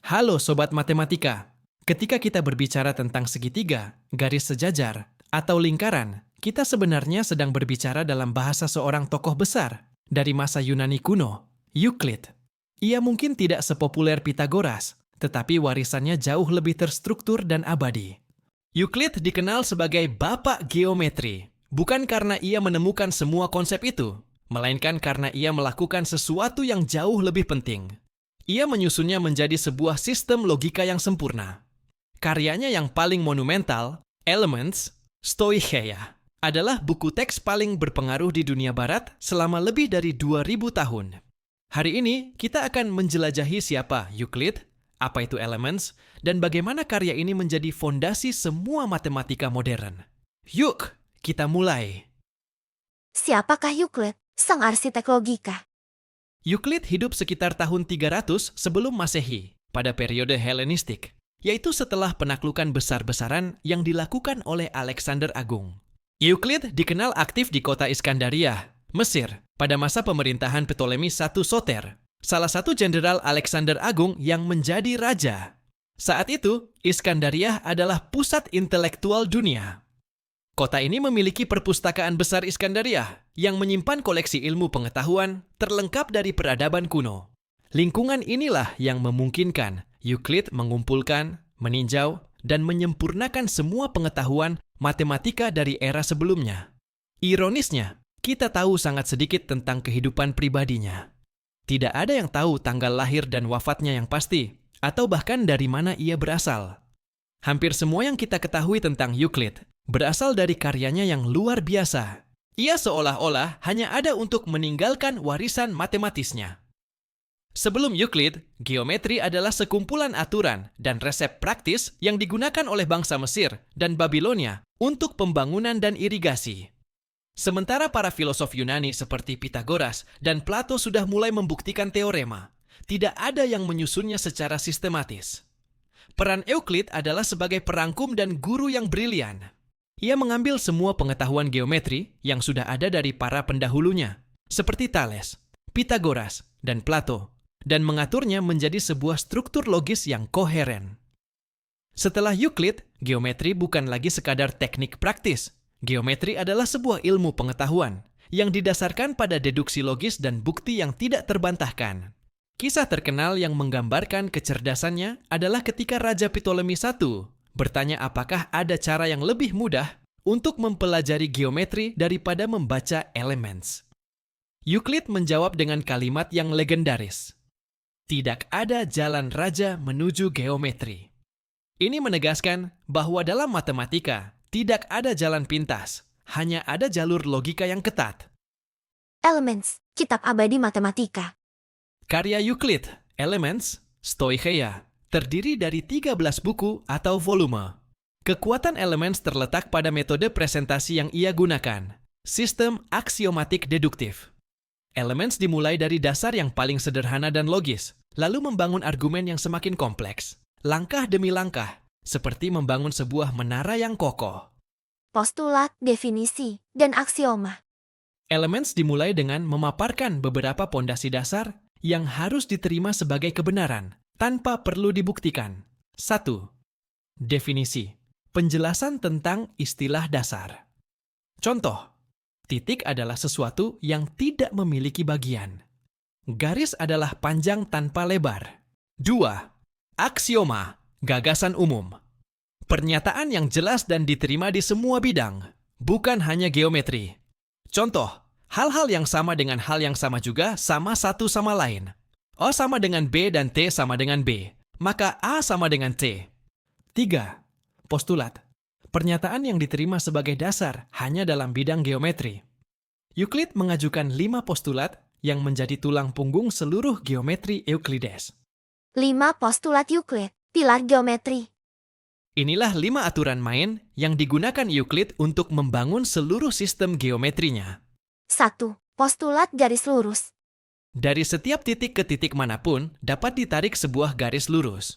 Halo Sobat Matematika. Ketika kita berbicara tentang segitiga, garis sejajar, atau lingkaran, kita sebenarnya sedang berbicara dalam bahasa seorang tokoh besar dari masa Yunani kuno, Euclid. Ia mungkin tidak sepopuler Pythagoras, tetapi warisannya jauh lebih terstruktur dan abadi. Euclid dikenal sebagai bapak geometri, bukan karena ia menemukan semua konsep itu, melainkan karena ia melakukan sesuatu yang jauh lebih penting. Ia menyusunnya menjadi sebuah sistem logika yang sempurna. Karyanya yang paling monumental, Elements, Stoicheia, adalah buku teks paling berpengaruh di dunia barat selama lebih dari 2000 tahun. Hari ini, kita akan menjelajahi siapa Euclid, apa itu Elements, dan bagaimana karya ini menjadi fondasi semua matematika modern. Yuk, kita mulai. Siapakah Euclid, sang arsitek logika? Euclid hidup sekitar tahun 300 sebelum Masehi, pada periode Helenistik, yaitu setelah penaklukan besar-besaran yang dilakukan oleh Alexander Agung. Euclid dikenal aktif di kota Iskandaria, Mesir, pada masa pemerintahan Ptolemy I Soter, salah satu jenderal Alexander Agung yang menjadi raja. Saat itu, Iskandaria adalah pusat intelektual dunia. Kota ini memiliki perpustakaan besar Iskandaria yang menyimpan koleksi ilmu pengetahuan terlengkap dari peradaban kuno. Lingkungan inilah yang memungkinkan Euclid mengumpulkan, meninjau, dan menyempurnakan semua pengetahuan matematika dari era sebelumnya. Ironisnya, kita tahu sangat sedikit tentang kehidupan pribadinya. Tidak ada yang tahu tanggal lahir dan wafatnya yang pasti, atau bahkan dari mana ia berasal. Hampir semua yang kita ketahui tentang Euclid berasal dari karyanya yang luar biasa. Ia seolah-olah hanya ada untuk meninggalkan warisan matematisnya. Sebelum Euclid, geometri adalah sekumpulan aturan dan resep praktis yang digunakan oleh bangsa Mesir dan Babilonia untuk pembangunan dan irigasi. Sementara para filosof Yunani seperti Pythagoras dan Plato sudah mulai membuktikan teorema, tidak ada yang menyusunnya secara sistematis. Peran Euclid adalah sebagai perangkum dan guru yang brilian. Ia mengambil semua pengetahuan geometri yang sudah ada dari para pendahulunya, seperti Thales, Pythagoras, dan Plato, dan mengaturnya menjadi sebuah struktur logis yang koheren. Setelah Euclid, geometri bukan lagi sekadar teknik praktis. Geometri adalah sebuah ilmu pengetahuan yang didasarkan pada deduksi logis dan bukti yang tidak terbantahkan. Kisah terkenal yang menggambarkan kecerdasannya adalah ketika Raja Ptolemy I bertanya apakah ada cara yang lebih mudah untuk mempelajari geometri daripada membaca Elements. Euclid menjawab dengan kalimat yang legendaris. Tidak ada jalan raja menuju geometri. Ini menegaskan bahwa dalam matematika tidak ada jalan pintas, hanya ada jalur logika yang ketat. Elements, kitab abadi matematika. Karya Euclid, Elements, Stoicheia, terdiri dari 13 buku atau volume. Kekuatan Elements terletak pada metode presentasi yang ia gunakan, sistem aksiomatik deduktif. Elements dimulai dari dasar yang paling sederhana dan logis, lalu membangun argumen yang semakin kompleks, langkah demi langkah, seperti membangun sebuah menara yang kokoh. Postulat, definisi, dan aksioma. Elements dimulai dengan memaparkan beberapa pondasi dasar yang harus diterima sebagai kebenaran, tanpa perlu dibuktikan. 1. Definisi. Penjelasan tentang istilah dasar. Contoh. Titik adalah sesuatu yang tidak memiliki bagian. Garis adalah panjang tanpa lebar. 2. Aksioma. Gagasan umum. Pernyataan yang jelas dan diterima di semua bidang, bukan hanya geometri. Contoh. Hal-hal yang sama dengan hal yang sama juga sama satu sama lain. O sama dengan B dan T sama dengan B, maka A sama dengan T. 3. Postulat. Pernyataan yang diterima sebagai dasar hanya dalam bidang geometri. Euclid mengajukan 5 postulat yang menjadi tulang punggung seluruh geometri Euklides. 5 postulat Euclid, pilar geometri. Inilah 5 aturan main yang digunakan Euclid untuk membangun seluruh sistem geometrinya. 1. Postulat garis lurus. Dari setiap titik ke titik manapun dapat ditarik sebuah garis lurus.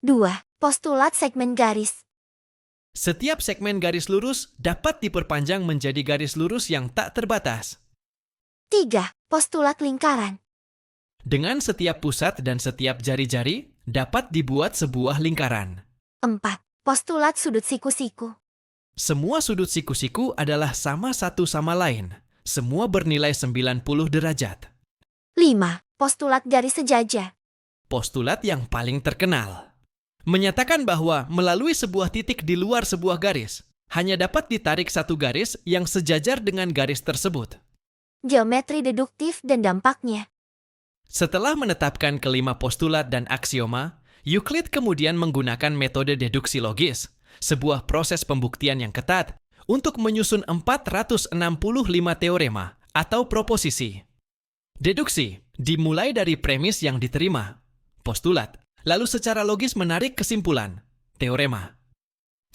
2. Postulat segmen garis. Setiap segmen garis lurus dapat diperpanjang menjadi garis lurus yang tak terbatas. 3. Postulat lingkaran. Dengan setiap pusat dan setiap jari-jari, dapat dibuat sebuah lingkaran. 4. Postulat sudut siku-siku. Semua sudut siku-siku adalah sama satu sama lain. Semua bernilai 90 derajat. 5. Postulat garis sejajar. Postulat yang paling terkenal menyatakan bahwa melalui sebuah titik di luar sebuah garis, hanya dapat ditarik satu garis yang sejajar dengan garis tersebut. Geometri deduktif dan dampaknya. Setelah menetapkan kelima postulat dan aksioma, Euclid kemudian menggunakan metode deduksi logis, sebuah proses pembuktian yang ketat, untuk menyusun 465 teorema atau proposisi. Deduksi dimulai dari premis yang diterima, postulat, lalu secara logis menarik kesimpulan, teorema.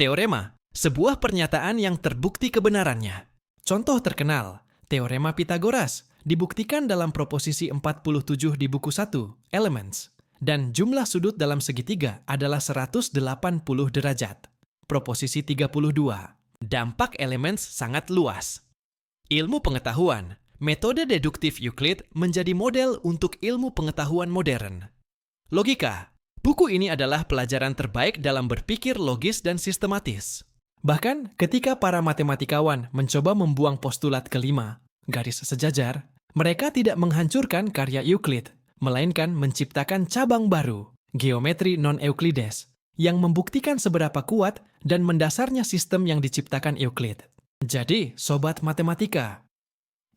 Teorema, sebuah pernyataan yang terbukti kebenarannya. Contoh terkenal, teorema Pythagoras, dibuktikan dalam proposisi 47 di buku 1, Elements, dan jumlah sudut dalam segitiga adalah 180 derajat. Proposisi 32, dampak Elements sangat luas. Ilmu pengetahuan, metode deduktif Euclid menjadi model untuk ilmu pengetahuan modern. Logika, buku ini adalah pelajaran terbaik dalam berpikir logis dan sistematis. Bahkan ketika para matematikawan mencoba membuang postulat kelima, garis sejajar, mereka tidak menghancurkan karya Euclid, melainkan menciptakan cabang baru, geometri non-Euklides, yang membuktikan seberapa kuat dan mendasarnya sistem yang diciptakan Euclid. Jadi, sobat matematika,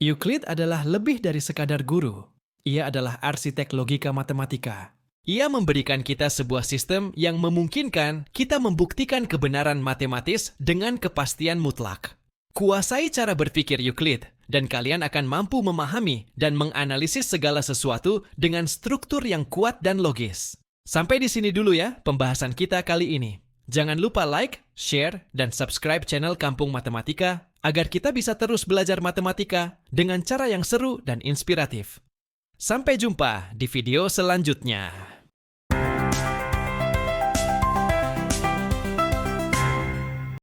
Euclid adalah lebih dari sekadar guru. Ia adalah arsitek logika matematika. Ia memberikan kita sebuah sistem yang memungkinkan kita membuktikan kebenaran matematis dengan kepastian mutlak. Kuasai cara berpikir Euclid, dan kalian akan mampu memahami dan menganalisis segala sesuatu dengan struktur yang kuat dan logis. Sampai di sini dulu ya pembahasan kita kali ini. Jangan lupa like, share, dan subscribe channel Kampung Matematika agar kita bisa terus belajar matematika dengan cara yang seru dan inspiratif. Sampai jumpa di video selanjutnya.